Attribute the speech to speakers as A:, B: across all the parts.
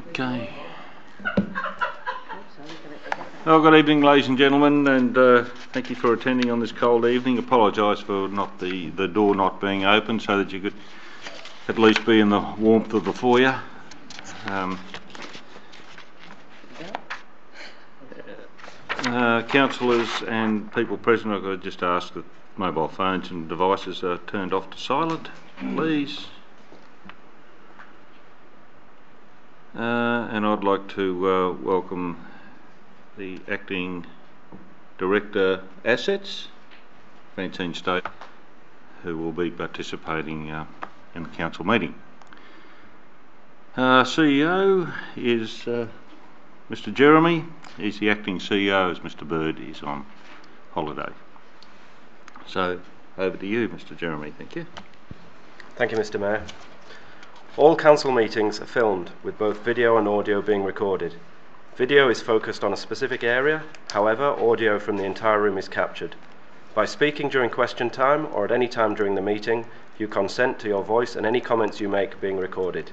A: Okay. Well, good evening, ladies and gentlemen, and thank you for attending on this cold evening. Apologise for the door not being open, so that you could at least be in the warmth of the foyer. Councillors and people present, I could just ask that mobile phones and devices are turned off to silent, please. And I'd like to welcome the Acting Director Assets, Francine State, who will be participating in the council meeting. CEO is Mr. Jeremy. He's the acting CEO as Mr. Bird is on holiday. So over to you, Mr. Jeremy. Thank you.
B: Thank you, Mr. Mayor. All council meetings are filmed, with both video and audio being recorded. Video is focused on a specific area, however, audio from the entire room is captured. By speaking during question time or at any time during the meeting, you consent to your voice and any comments you make being recorded.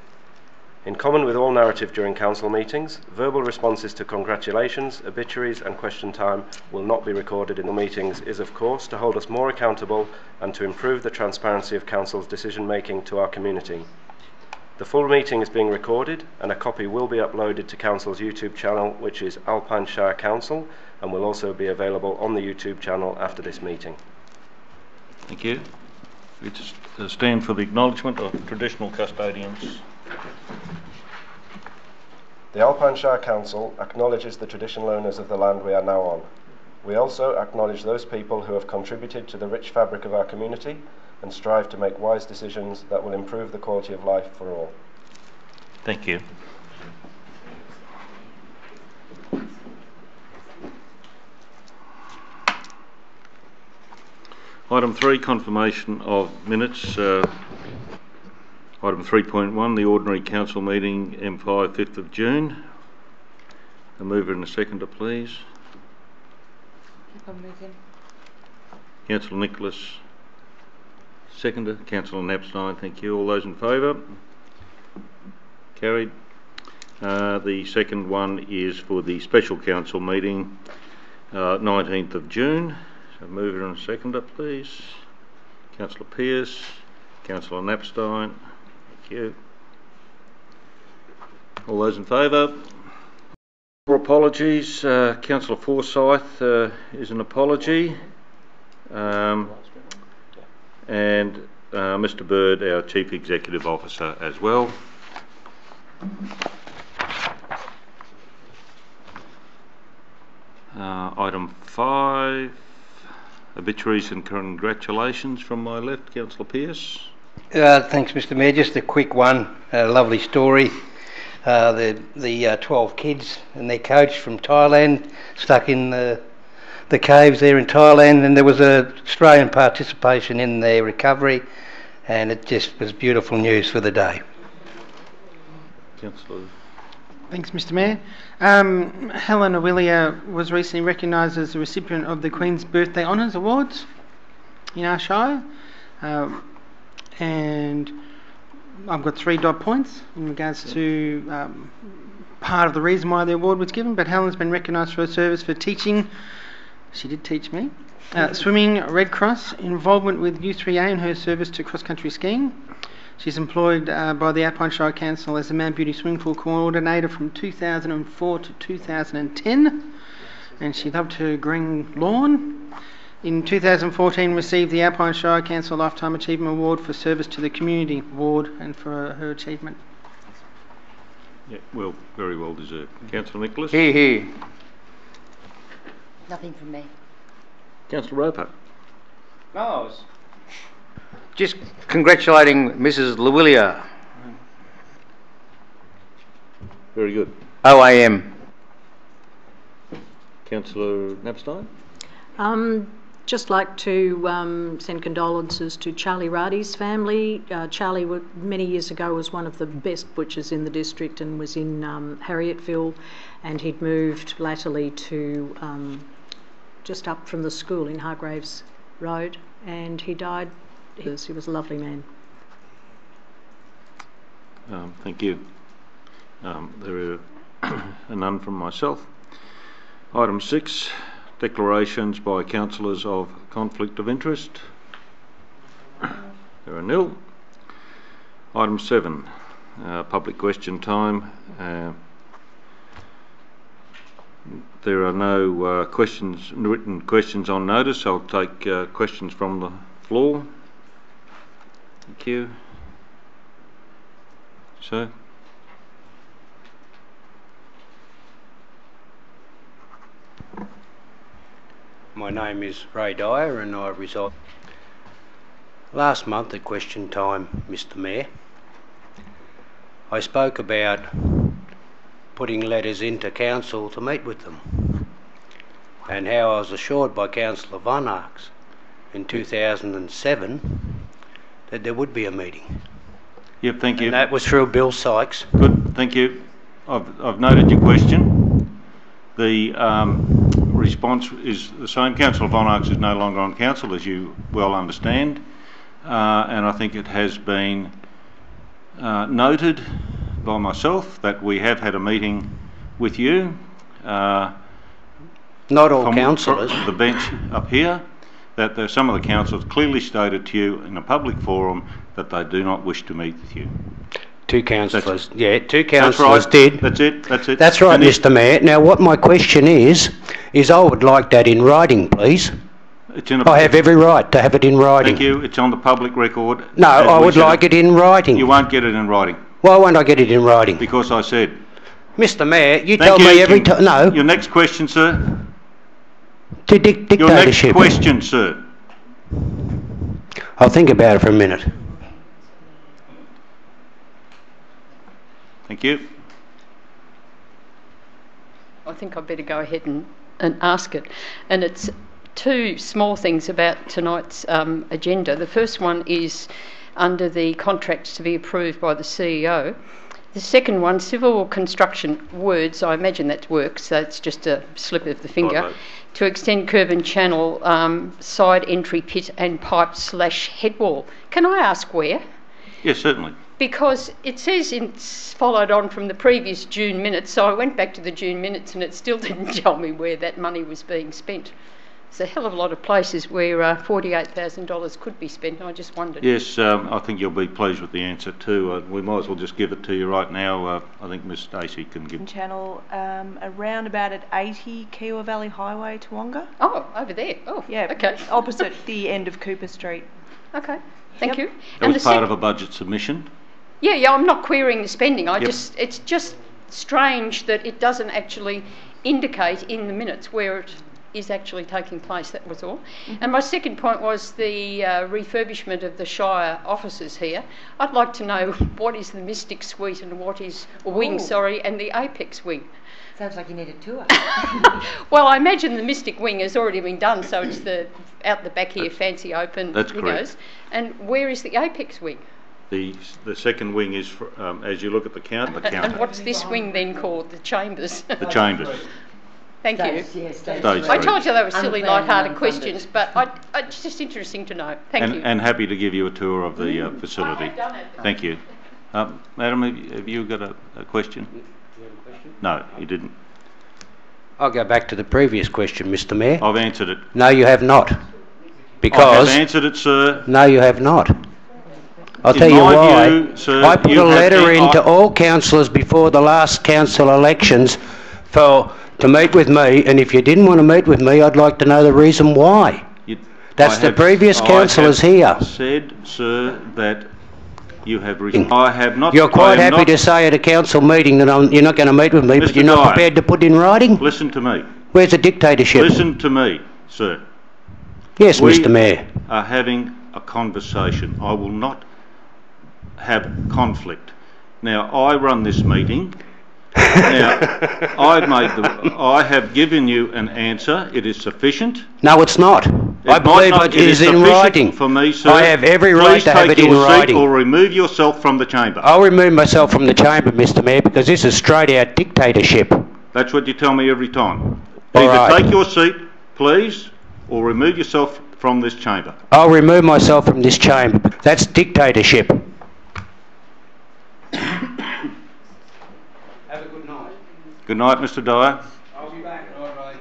B: In common with all narrative during council meetings, verbal responses to congratulations, obituaries and question time will not be recorded in the meetings is, of course, to hold us more accountable and to improve the transparency of council's decision making to our community. The full meeting is being recorded and a copy will be uploaded to council's YouTube channel, which is Alpine Shire Council, and will also be available on the YouTube channel after this meeting.
A: Thank you. We just stand for the acknowledgement of traditional custodians.
B: The Alpine Shire Council acknowledges the traditional owners of the land we are now on. We also acknowledge those people who have contributed to the rich fabric of our community and strive to make wise decisions that will improve the quality of life for all.
A: Thank you. Item 3, confirmation of minutes. Item 3.1, the ordinary council meeting M5, 5th of June. A mover and a seconder, please. Councillor Nicholas. Seconder. Councillor Napstein, thank you. All those in favour? Carried. The second one is for the special council meeting, 19th of June. So mover and a seconder, please. Councillor Pearce. Councillor Napstein. Thank you. All those in favour? Apologies. Councillor Forsyth is an apology. And Mr. Bird, our Chief Executive Officer, as well. Item 5, obituaries and congratulations from my left, Councillor Pearce.
C: Thanks, Mr. Mayor. Just a quick one, a lovely story. The 12 kids and their coach from Thailand stuck in the caves there in Thailand, and there was a Australian participation in their recovery, and it just was beautiful news for the day.
A: Councillor.
D: Thanks, Mr. Mayor. Helen Awilia was recently recognised as the recipient of the Queen's Birthday Honours Awards in our Shire, and I've got 3 dot points in regards to part of the reason why the award was given, but Helen's been recognised for her service for teaching. She did teach me. Swimming, Red Cross, involvement with U3A and her service to cross-country skiing. She's employed by the Alpine Shire Council as a Mount Beauty Swimming Pool Coordinator from 2004 to 2010, and she loved her green lawn. In 2014 received the Alpine Shire Council Lifetime Achievement Award for Service to the Community Award and for her achievement.
A: Yeah, well, very well deserved. Councillor Nicholas.
E: Here.
F: Nothing from me.
A: Councillor Roper.
E: No, I was just congratulating Mrs. Lawilia.
A: Very good.
E: OAM.
A: Councillor Napstein.
F: Just like to send condolences to Charlie Radi's family. Charlie, many years ago, was one of the best butchers in the district and was in Harrietville, and he'd moved latterly to just up from the school in Hargraves Road, and he died. He was a lovely man.
A: Thank you. There are none from myself. Item 6, declarations by councillors of conflict of interest. There are nil. Item 7, public question time. There are no written questions on notice. I'll take questions from the floor. Thank you. So.
C: My name is Ray Dyer and I reside. Last month at question time, Mr. Mayor, I spoke about putting letters into council to meet with them and how I was assured by Councillor Von Arx in 2007 that there would be a meeting.
A: Yep, thank you.
C: And that was through Bill Sykes.
A: Good, thank you. I've noted your question. The response is the same. Councillor Von Arx is no longer on council, as you well understand, and I think it has been noted by myself that we have had a meeting with you.
C: Not all councillors.
A: The bench up here, that some of the councillors clearly stated to you in a public forum that they do not wish to meet with you.
C: Two councillors, two
A: That's
C: councillors
A: right.
C: did.
A: That's it.
C: That's right,
A: Finished.
C: Mr. Mayor. Now, what my question is I would like that in writing, please.
A: It's in
C: I have every right to have it in writing.
A: Thank you. It's on the public record.
C: No, I would like it in writing.
A: You won't get it in writing
C: Why won't I get it in writing?
A: because I said.
C: Mr. Mayor, you
A: Thank
C: tell me every time. No,
A: Your next question, sir.
C: to
A: Your next
C: dictatorship.
A: question, sir.
C: I'll think about it for a minute.
A: Thank you.
G: I think I'd better go ahead and ask it. And it's two small things about tonight's agenda. The first one is under the contracts to be approved by the CEO. The second one, civil construction words, I imagine that's work, so it's just a slip of the finger,
A: Right.
G: to extend curb and channel, side entry pit and pipe / head wall. Can I ask where?
A: Yes, certainly.
G: Because it says it's followed on from the previous June minutes, so I went back to the June minutes and it still didn't tell me where that money was being spent. There's a hell of a lot of places where $48,000 could be spent, and I just wondered.
A: Yes, I think you'll be pleased with the answer too. We might as well just give it to you right now. I think Miss Stacey can give.
H: Channel around about at 80 Kiowa Valley Highway, Toowoomba.
G: Oh, over there. Oh,
H: Yeah,
G: okay.
H: opposite the end of Cooper Street.
G: Okay, thank
H: Yep.
G: you.
A: That was part of a budget submission.
G: Yeah, I'm not querying the spending.
A: Yep.
G: It's just strange that it doesn't actually indicate in the minutes where it is actually taking place. That was all. And my second point was the refurbishment of the Shire offices here. I'd like to know what is the Mystic Suite and what is wing, and the Apex wing.
I: Sounds like you need a tour.
G: Well, I imagine the Mystic Wing has already been done, so it's out the back here, fancy open
A: That's
G: windows.
A: correct.
G: And where is the Apex Wing?
A: The second wing is, as you look at the counter.
G: And what's this wing then called? The chambers.
A: The chambers.
G: Thank you.
I: Yes,
A: Stage
G: I
A: three.
G: told you they were silly,
I: Unplanned,
G: light-hearted
I: unfunded.
G: questions, but it's just interesting to know. Thank you.
A: And happy to give you a tour of the facility.
G: I have done it.
A: Thank you. Madam, have you got a question? No, you didn't.
C: I'll go back to the previous question, Mr. Mayor.
A: I've answered it.
C: No, you have not.
A: I
C: Because...
A: have answered it, sir.
C: No, you have not. I'll
A: In
C: tell you
A: my
C: why.
A: view, sir,
C: I put
A: you
C: a
A: have
C: letter
A: been-
C: into all councillors before the last council elections to meet with me, and if you didn't want to meet with me, I'd like to know the reason why. That's the previous councillors here.
A: I have said, sir, that you have... I have not...
C: You're quite
A: I am
C: happy
A: not-
C: to say at a council meeting that you're not going to meet with me, but
A: Mr.
C: you're not
A: Dyer.
C: prepared to put in writing?
A: Listen to me.
C: Where's the dictatorship?
A: Listen to me, sir.
C: Yes,
A: We
C: Mr. Mayor.
A: are having a conversation. I will not have conflict. Now, I run this meeting. Now, I have given you an answer. It is sufficient.
C: No, it's not. I believe it is in
A: sufficient
C: writing.
A: for me, sir.
C: I have every right
A: Please
C: to have
A: take
C: it in
A: your seat
C: writing.
A: or remove yourself from the chamber.
C: I'll remove myself from the chamber, Mr. Mayor, because this is straight out dictatorship.
A: That's what you tell me every time.
C: All
A: Either
C: right.
A: take your seat, please, or remove yourself from this chamber.
C: I'll remove myself from this chamber. That's dictatorship. good night.
A: Good night, Mr Dyer.
C: I'll be back. All right.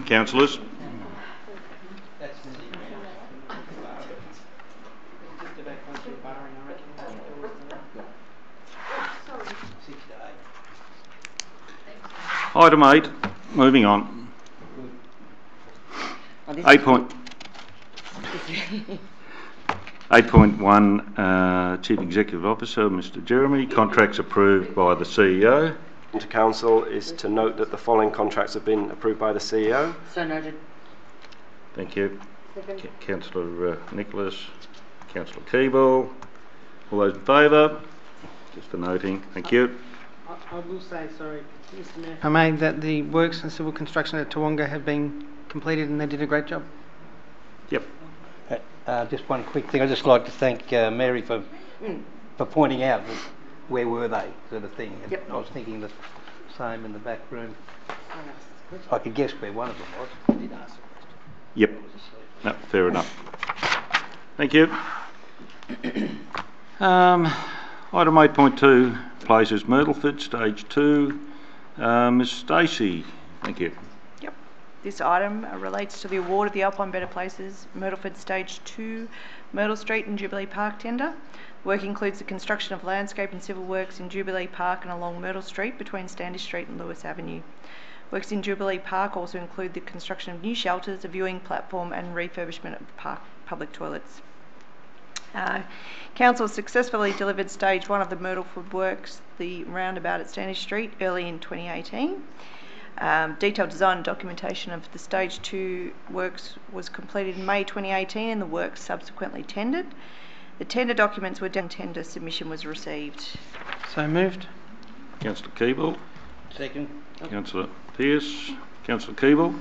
A: Councillors? Item 8, moving on. 8.1, Chief Executive Officer, Mr Jeremy, contracts approved by the CEO.
B: To Council is to note that the following contracts have been approved by the CEO.
I: So noted.
A: Thank you. Councillor Nicholas, Councillor Keeble. All those in favour? Just a noting. Thank you.
D: I will say, sorry, Mr Mayor, I made that the works and civil construction at Toowoomba have been completed and they did a great job.
A: Yep.
C: Just one quick thing. I'd just like to thank Mary for pointing out that where were they, sort of thing. And
I: Yep.
C: I was thinking the same in the back room. I could guess where one of them was. I did ask the question.
A: Yep. No, fair enough. Thank you. Item 8.2, Places Myrtleford, Stage 2. Ms Stacey, thank you.
H: Yep. This item relates to the award of the Alpine Better Places Myrtleford Stage 2 Myrtle Street and Jubilee Park tender. Work includes the construction of landscape and civil works in Jubilee Park and along Myrtle Street between Standish Street and Lewis Avenue. Works in Jubilee Park also include the construction of new shelters, a viewing platform and refurbishment of park public toilets. Council successfully delivered Stage 1 of the Myrtleford Works, the roundabout at Standish Street, early in 2018. Detailed design and documentation of the Stage 2 works was completed in May 2018 and the works subsequently tendered. The tender documents were done, tender submission was received.
D: So moved.
A: Councillor Keeble.
C: Second.
A: Councillor Pearce. Councillor Keeble.